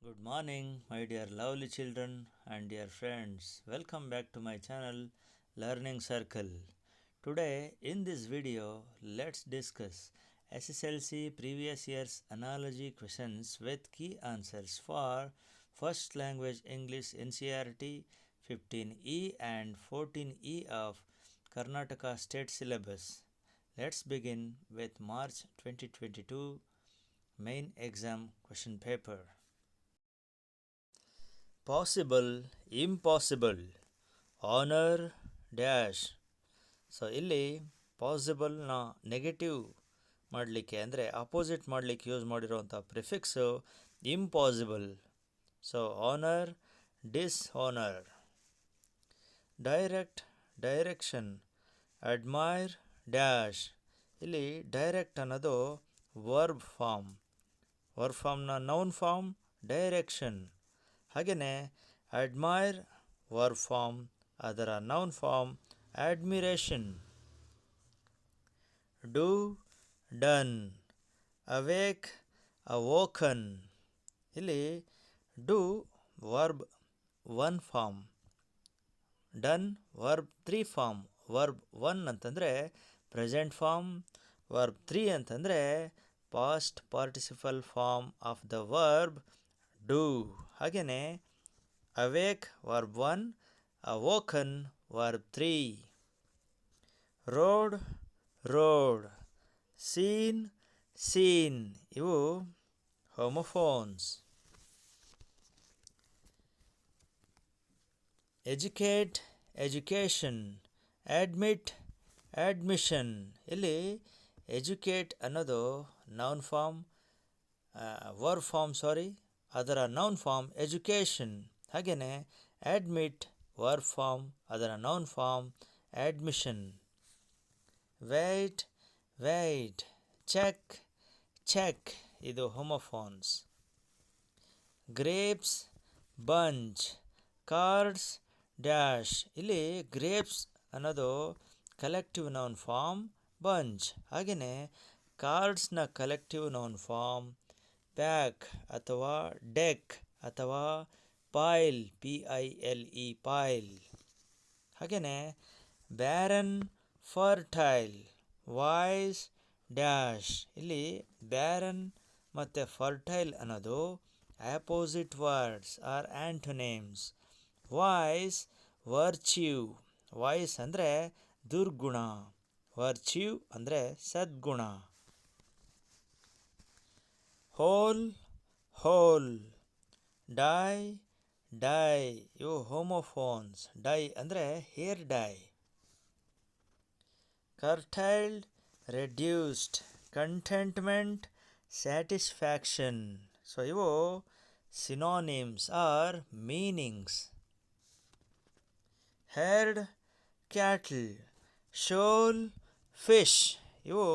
Good morning, my dear lovely children and dear friends. Welcome back to my channel Learning Circle. Today, in this video, let's discuss SSLC previous year's analogy questions with key answers for First Language English NCERT 15E and 14E of Karnataka State Syllabus. Let's begin with March 2022 main exam question paper. Possible, impossible, honour dash. So ಇಲ್ಲಿ ಪಾಸಿಬಲ್ನ negative ಮಾಡಲಿಕ್ಕೆ ಅಂದರೆ opposite ಮಾಡಲಿಕ್ಕೆ use ಮಾಡಿರೋವಂಥ prefix impossible. So honour, dishonour. Direct, direction, admire dash. ಇಲ್ಲಿ direct ಅನ್ನೋದು verb ಫಾರ್ಮ್ನ noun form direction. ಹಾಗೆಯೇ ಅಡ್ಮೈರ್ ವರ್ಬ್ ಫಾರ್ಮ್, ಅದರ noun form admiration. Do, done. Awake, awoken. ಇಲ್ಲಿ do verb 1 form, done verb 3 form. Verb 1 ಅಂತಂದರೆ present form, verb 3 ಅಂತಂದರೆ past participle form of the verb do. ಹಾಗೆಯೇ awake verb 1, awoken verb 3. Road, rode. Scene, seen. ಇವು homophones. Educate, education. Admit, admission. ಇಲ್ಲಿ educate ಅನ್ನೋದು noun form, verb form ಅದರ noun form education. ಹಾಗೆಯೇ admit verb form, ಅದರ noun form admission. Wait, weight. Check, cheque. ಇದು homophones. Grapes, bunch. Cards dash. ಇಲ್ಲಿ grapes ಅನ್ನೋದು collective noun form bunch. ಹಾಗೆಯೇ ಕಾರ್ಡ್ಸ್ನ ಕಲೆಕ್ಟಿವ್ ನೌನ್ ಫಾರ್ಮ್ ಪ್ಯಾಕ್ ಅಥವಾ deck ಅಥವಾ ಪೈಲ್, PILE ಪೈಲ್. ಹಾಗೆಯೇ ಬ್ಯಾರನ್, ಫರ್ಟೈಲ್. Vice dash. ಇಲ್ಲಿ ಬ್ಯಾರನ್ ಮತ್ತು ಫರ್ಟೈಲ್ ಅನ್ನೋದು opposite words or antonyms. Vice virtue. Vice ಅಂದರೆ ದುರ್ಗುಣ, ವರ್ಚ್ಯೂ ಅಂದರೆ ಸದ್ಗುಣ. Hole, whole. Die, dye. ಇವು ಹೋಮೋಫೋನ್ಸ್. ಡೈ ಅಂದರೆ hair dye. Curtailed, reduced. Contentment, satisfaction. So ಇವು synonyms or meanings. Herd, cattle. Shoal, fish. ಇವು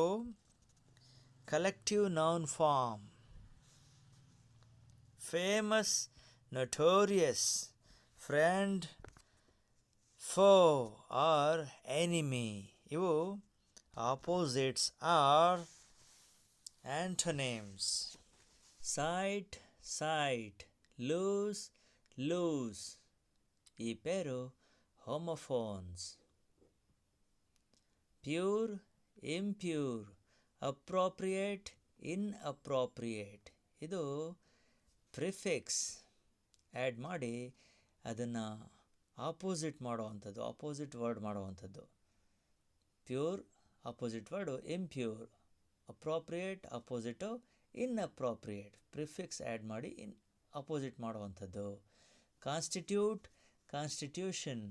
collective noun form. Famous, notorious. Friend, foe or enemy. ಇವು opposites or antonyms. Sight, site. Loose, lose. ಈ pair homophones. Pure, impure. Appropriate, inappropriate. ಇದು prefix add ಮಾಡಿ ಅದನ್ನು opposite ಮಾಡೋವಂಥದ್ದು, opposite word ಮಾಡೋವಂಥದ್ದು. Pure opposite word impure, appropriate opposite inappropriate. Prefix add ಮಾಡಿ opposite ಮಾಡುವಂಥದ್ದು. Constitute, constitution.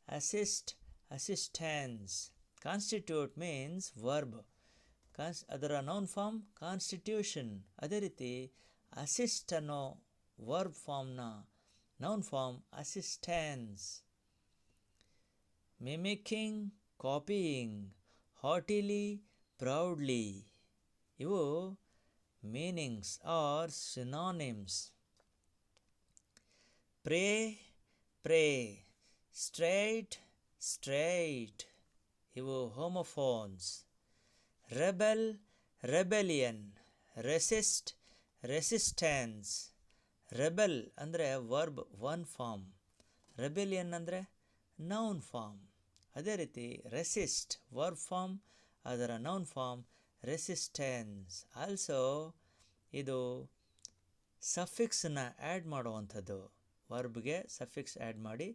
Assist, assistance. Constitute means verb, ಅದರ noun form constitution. ಅದೇ ರೀತಿ assist ಅನ್ನೋ ವರ್ಬ್ ಫಾರ್ಮ್ನ noun form assistance. Mimicking, copying. Haughtily, proudly. ಇವು meanings or synonyms. Pray, prey. Straight, strait. ಇವು homophones. Rebel, rebellion. Resist, resistance. Rebel ಅಂದರೆ verb one form, rebellion ಅಂದರೆ noun form. ಅದೇ ರೀತಿ ರೆಸಿಸ್ಟ್ ವರ್ಬ್ ಫಾರ್ಮ್, ಅದರ noun form resistance. Also ಇದು ಸಫಿಕ್ಸನ್ನ add ಮಾಡುವಂಥದ್ದು, ವರ್ಬ್ಗೆ ಸಫಿಕ್ಸ್ ಆ್ಯಡ್ ಮಾಡಿ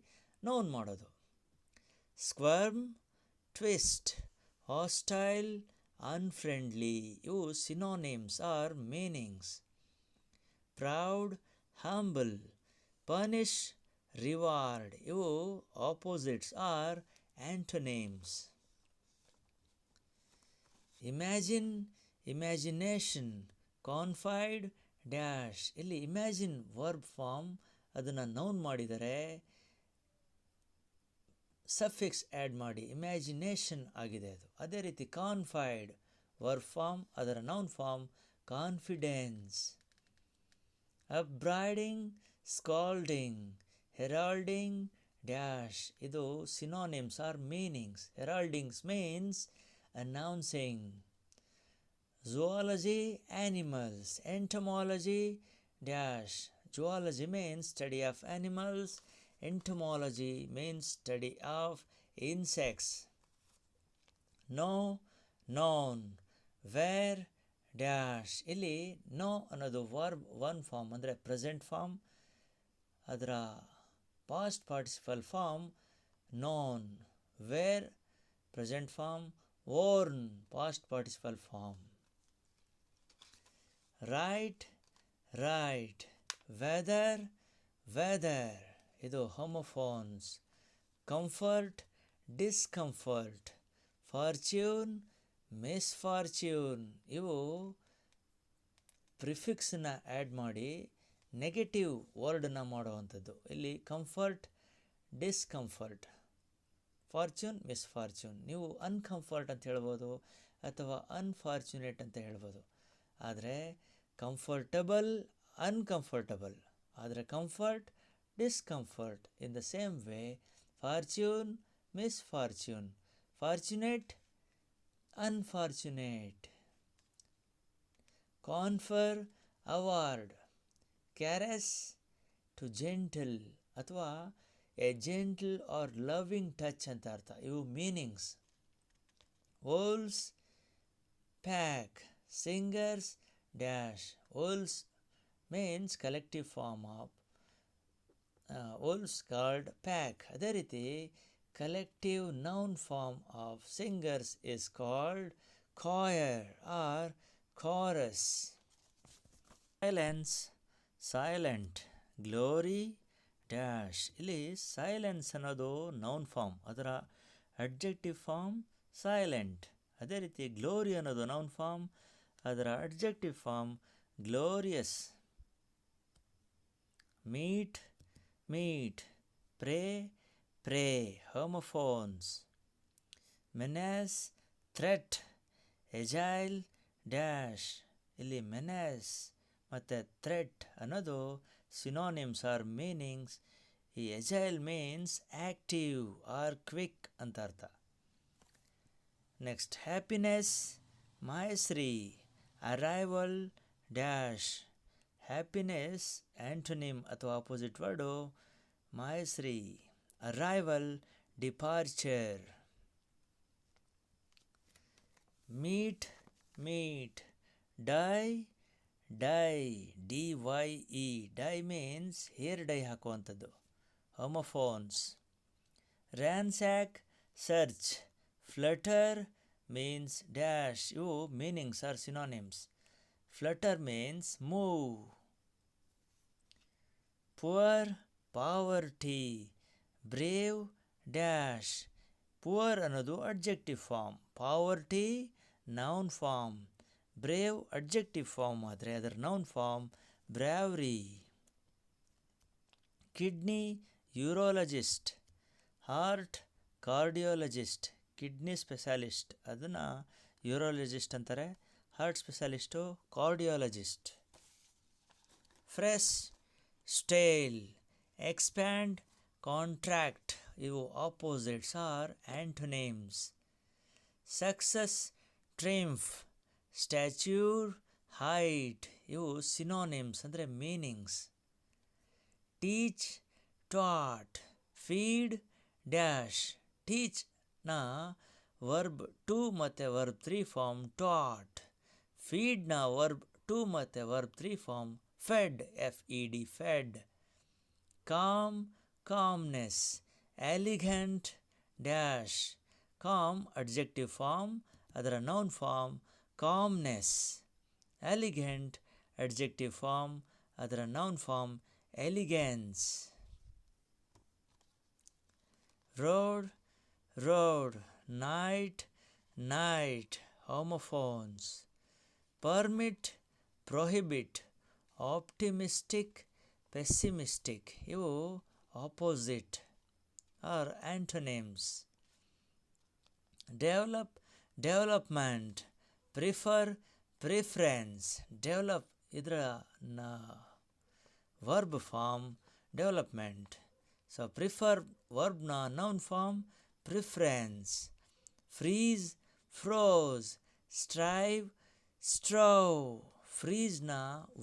ನೌನ್ ಮಾಡೋದು. ಸ್ಕ್ವರ್ಮ್, ಟ್ವಿಸ್ಟ್, ಹಾಸ್ಟೈಲ್, ಅನ್ಫ್ರೆಂಡ್ಲಿ ಇವು synonyms or meanings. Proud, humble, punish, reward ಇವು opposites or antonyms. Imagine, imagination, confide, dash ಇಲ್ಲಿ ಇಮ್ಯಾಜಿನ್ ವರ್ಬ್ ಫಾರ್ಮ್ ಅದನ್ನು ನೌನ್ ಮಾಡಿದರೆ ಸಫಿಕ್ಸ್ ಆ್ಯಡ್ ಮಾಡಿ ಇಮ್ಯಾಜಿನೇಷನ್ ಆಗಿದೆ ಅದು. ಅದೇ ರೀತಿ ಕಾನ್ಫೈಡ್ ವರ್ಬ್ ಫಾರ್ಮ್, ಅದರ noun form confidence. Upbraiding, scolding, heralding, dash ಇದು synonyms or meanings. Heraldings means announcing. Zoology, animals. Entomology, dash. Zoology means study of animals. Entomology means study of insects. No, known. Where, dash. ಇಲ್ಲಿ know ಅನ್ನೋದು verb one form ಅಂದರೆ present form, ಅದರ past participle form known. Wear present form, worn past participle form. Right, right. Weather, weather ಇದು homophones. Comfort, discomfort. Fortune, misfortune ಇವು ಪ್ರಿಫಿಕ್ಸನ್ನ add ಮಾಡಿ negative ವರ್ಡನ್ನು ಮಾಡುವಂಥದ್ದು. ಇಲ್ಲಿ comfort, discomfort, fortune, misfortune. ನೀವು ಅನ್ಕಂಫರ್ಟ್ ಅಂತ ಹೇಳ್ಬೋದು ಅಥವಾ ಅನ್ಫಾರ್ಚುನೇಟ್ ಅಂತ ಹೇಳ್ಬೋದು. ಆದರೆ ಕಂಫರ್ಟಬಲ್, ಅನ್ಕಂಫರ್ಟಬಲ್. ಆದರೆ comfort, discomfort. In the same way fortune, misfortune. Fortunate, unfortunate. Confer, award. Caress, to gentle ಅಥವಾ a gentle or loving touch ಅಂತ ಅರ್ಥ. ಇವು meanings. Wolves, pack. Singers, dash. Wolves means collective form of wolves called pack. ಅದೇ ರೀತಿ collective noun form of singers is called choir or chorus. Silence, silent. Glory, dash. ಇಲ್ಲಿ silence ಅನ್ನೋದು noun form, ಅದರ adjective form silent. ಅದೇ ರೀತಿ glory ಅನ್ನೋದು noun form, ಅದರ adjective form glorious. Meet, meat. Pray, prey. Homophones. Menace, threat. Agile, dash. ಇಲ್ಲಿ menace ಮತ್ತು threat ಅನ್ನೋದು ಸಿನೋನಿಮ್ಸ್ ಆರ್ ಮೀನಿಂಗ್ಸ್. ಈ agile means active or quick ಅಂತ ಅರ್ಥ. Next happiness, misery. Arrival, dash. Happiness antonym ಅಥವಾ opposite word misery. Arrival, departure. Meet, meat. Die, dye. DYE. Dye means hair dye ಹಾಕುವಂಥದ್ದು. Homophones. Ransack, search. Flutter means dash. ಇವು meanings or synonyms. Flutter means move. Poor, poverty. Brave, dash. Poor ಅನ್ನೋದು adjective form, poverty noun form. Brave adjective form ಆದರೆ ಅದರ noun form bravery. Kidney, urologist. Heart, cardiologist. Kidney specialist ಅದನ್ನು urologist ಅಂತಾರೆ, heart specialist cardiologist. Fresh, stale. Expand, contract. ಇವು opposites or antonyms. Success, triumph. Stature, height. ಇವು synonyms ಅಂದರೆ meanings. teach, taught. Feed, dash. Teach ನ verb 2 ಮತ್ತು verb 3 form taught. Feed ನ verb 2 ಮತ್ತು verb 3 form fed, FED, fed. Calm, calmness. Elegant, dash. Calm adjective form, ಅದರ noun form calmness. Elegant adjective form, ಅದರ noun form elegance. Road, road. Night, night. Homophones. Permit, prohibit. Optimistic, pessimistic. ಇವು opposite or antonyms. Develop, development. Prefer, preference. Develop ಇದರ verb form development. So prefer verb na noun form preference. Freeze, froze. Strive, strove. Freeze na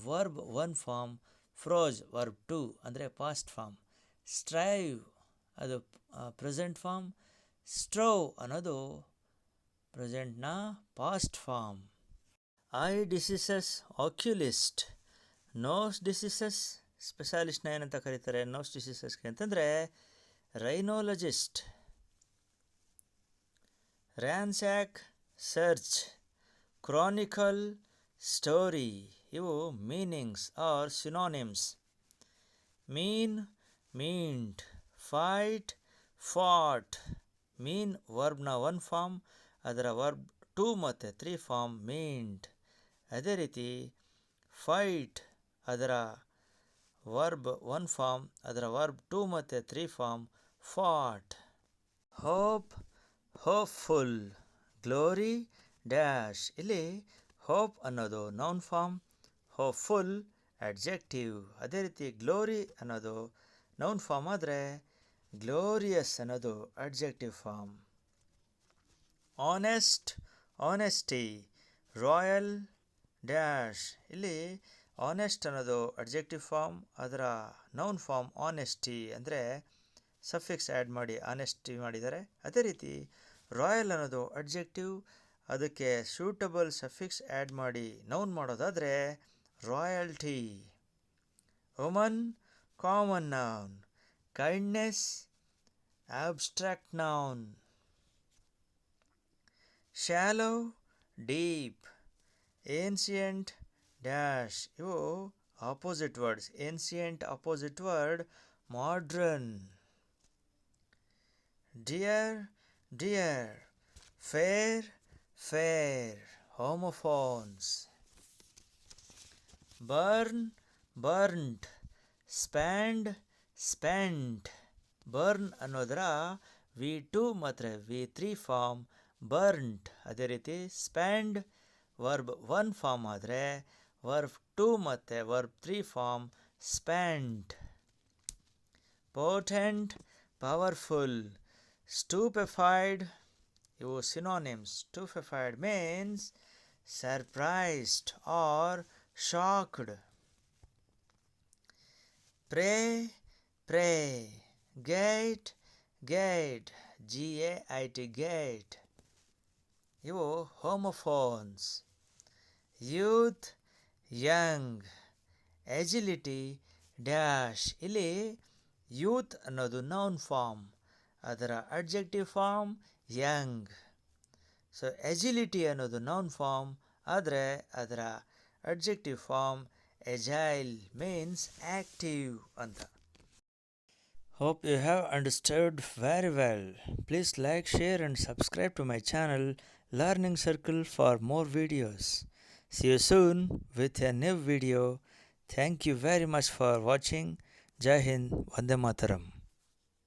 verb 1 form, froze verb 2 ಅಂದರೆ past form. Strive ಅದು present form. Strove ಅನ್ನೋದು present na past form. Eye diseases, oculist. Nose diseases, ಸ್ಪೆಷಾಲಿಸ್ಟ್ನ ಏನಂತ ಕರೀತಾರೆ nose ಡಿಸೀಸಸ್ಗೆ ಅಂತಂದರೆ ರೈನೋಲಜಿಸ್ಟ್. ರ್ಯಾನ್ಸ್ಯಾಕ್, search. Chronicle, story. ಇವು meanings R synonyms. ಮೀನ್, meant. Fight, ಫಾಟ್. ಮೀನ್ ವರ್ಬ್ನ 1 form, ಅದರ verb 2 ಮತ್ತು 3 form meant. ಅದೇ ರೀತಿ ಫೈಟ್ ಅದರ ವರ್ಬ್ 1 ಫಾರ್ಮ್, ಅದರ ವರ್ಬ್ 2 ಮತ್ತು 3 form fought. Hope, hopeful. Glory, dash. ಇಲ್ಲಿ ಹೋಪ್ ಅನ್ನೋದು ನೌನ್ ಫಾರ್ಮ್, ಹೋಪ್ಫುಲ್ ಅಡ್ಜೆಕ್ಟಿವ್. ಅದೇ ರೀತಿ ಗ್ಲೋರಿ ಅನ್ನೋದು ನೌನ್ ಫಾರ್ಮ್ ಆದರೆ ಗ್ಲೋರಿಯಸ್ ಅನ್ನೋದು adjective form. Honest, honesty. Royal, dash. ಇಲ್ಲಿ ಆನೆಸ್ಟ್ ಅನ್ನೋದು ಅಡ್ಜೆಕ್ಟಿವ್ ಫಾರ್ಮ್, ಅದರ ನೌನ್ ಫಾರ್ಮ್ ಆನೆಸ್ಟಿ ಅಂದರೆ ಸಫಿಕ್ಸ್ ಆ್ಯಡ್ ಮಾಡಿ ಆನೆಸ್ಟಿ ಮಾಡಿದ್ದಾರೆ. ಅದೇ ರೀತಿ ರಾಯಲ್ ಅನ್ನೋದು ಅಡ್ಜೆಕ್ಟಿವ್, ಅದಕ್ಕೆ ಸೂಟಬಲ್ ಸಫಿಕ್ಸ್ ಆ್ಯಡ್ ಮಾಡಿ ನೌನ್ ಮಾಡೋದಾದರೆ royalty. Woman, common noun. Kindness, abstract noun. Shallow, deep. Ancient, dash. ಇವು opposite words. Ancient opposite word modern. Dear, deer. Fair, fare. Homophones. Burn, burned. Spend, spent. Burn ಅನ್ನೋದರ V2 ಮತ್ತು V3 form burned. ಅದೇ ರೀತಿ spend verb 1 form ಆದರೆ verb 2 ಮತ್ತು verb 3 form spent. Potent, powerful. Stupefied, ಇವು synonyms. Stupefied means surprised or shocked. Pray, prey. Gate, gait. GAIT, gait. ಇವು homophones. Youth, young. Agility, dash. ಇಲ್ಲಿ youth ಅನ್ನೋದು noun form, ಅದರ adjective form young. So agility ಅನ್ನೋದು noun form ಆದರೆ ಅದರ adjective form ಎಜೈಲ್ means active ಅಂತ. Hope you have understood very well. Please like, share and subscribe to my channel Learning Circle for more videos. See you soon with a new video. Thank you very much for watching. Jai Hind, Vande Mataram.